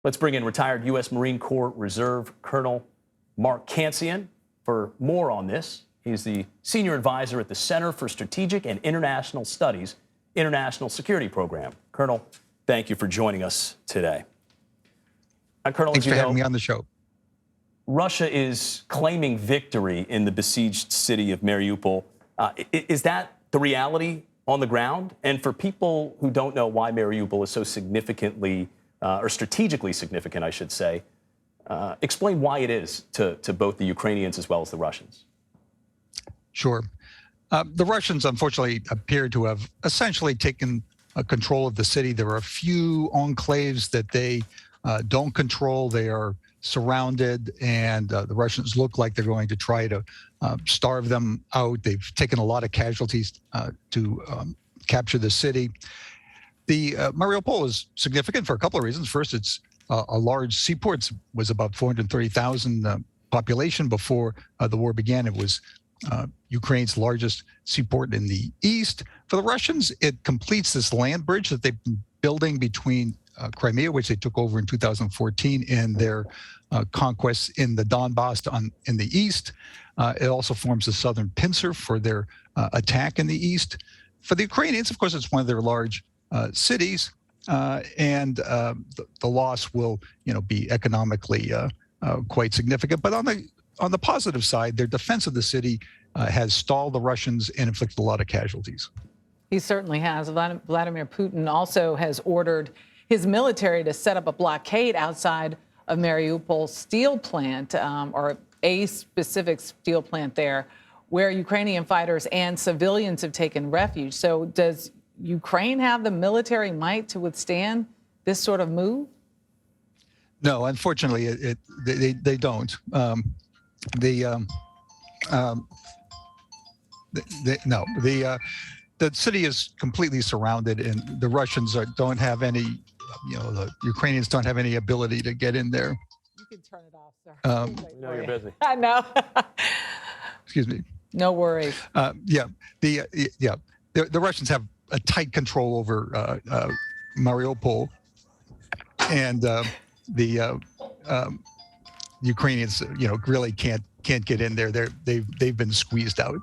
Let's bring in retired U.S. Marine Corps Reserve Colonel Mark Cancian for more on this. He's the senior advisor at the Center for Strategic and International Studies, International Security Program. Colonel, thank you for joining us today. Colonel, thanks for having me on the show. Russia is claiming victory in the besieged city of Mariupol. Is that the reality on the ground? And for people who don't know why Mariupol is so significantly or strategically significant, I should say, explain why it is to both the Ukrainians as well as the Russians. Sure. The Russians, unfortunately, appear to have essentially taken control of the city. There are a few enclaves that they don't control. They are surrounded, and the Russians look like they're going to try to starve them out. They've taken a lot of casualties to capture the city. The Mariupol is significant for a couple of reasons. First, it's a large seaport. It was about 430,000 population before the war began. It was Ukraine's largest seaport in the east. For the Russians, it completes this land bridge that they've been building between Crimea, which they took over in 2014, and their conquests in the Donbass in the east. It also forms the southern pincer for their attack in the east. For the Ukrainians, of course, it's one of their large cities, and the loss will, be economically quite significant. But on the positive side, their defense of the city has stalled the Russians and inflicted a lot of casualties. He certainly has. Vladimir Putin also has ordered his military to set up a blockade outside of Mariupol's steel plant, or a specific steel plant there, where Ukrainian fighters and civilians have taken refuge. So does Ukraine have the military might to withstand this sort of move? No, unfortunately, they don't. The city is completely surrounded, and the Russians don't have any, the Ukrainians don't have any ability to get in there. You can turn it off, sir. No, you're busy. I know. Excuse me. No worries. The Russians have a tight control over Mariupol, and the Ukrainians, really can't get in there. They've been squeezed out.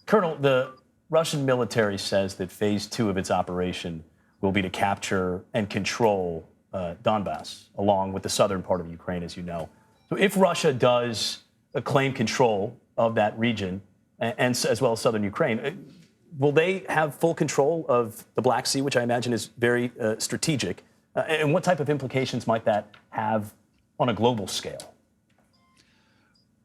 Colonel, the Russian military says that phase 2 of its operation will be to capture and control Donbass, along with the southern part of Ukraine, as you know. So if Russia does claim control of that region, and as well as southern Ukraine, will they have full control of the Black Sea, which I imagine is very strategic? And what type of implications might that have on a global scale?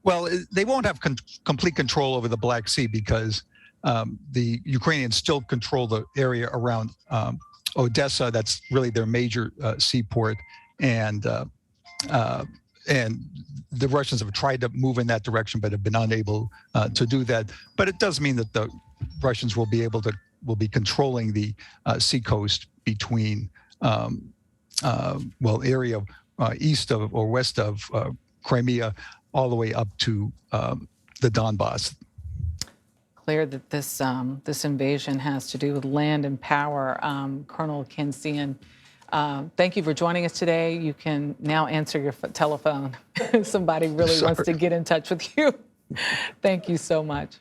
Well, they won't have complete control over the Black Sea because the Ukrainians still control the area around Odessa. That's really their major seaport, and the Russians have tried to move in that direction, but have been unable to do that. But it does mean that the Russians will be controlling the seacoast between area east of or west of Crimea, all the way up to the Donbass. Clear that this invasion has to do with land and power. Colonel Cancian, thank you for joining us today. You can now answer your telephone if somebody really wants to get in touch with you. Thank you so much.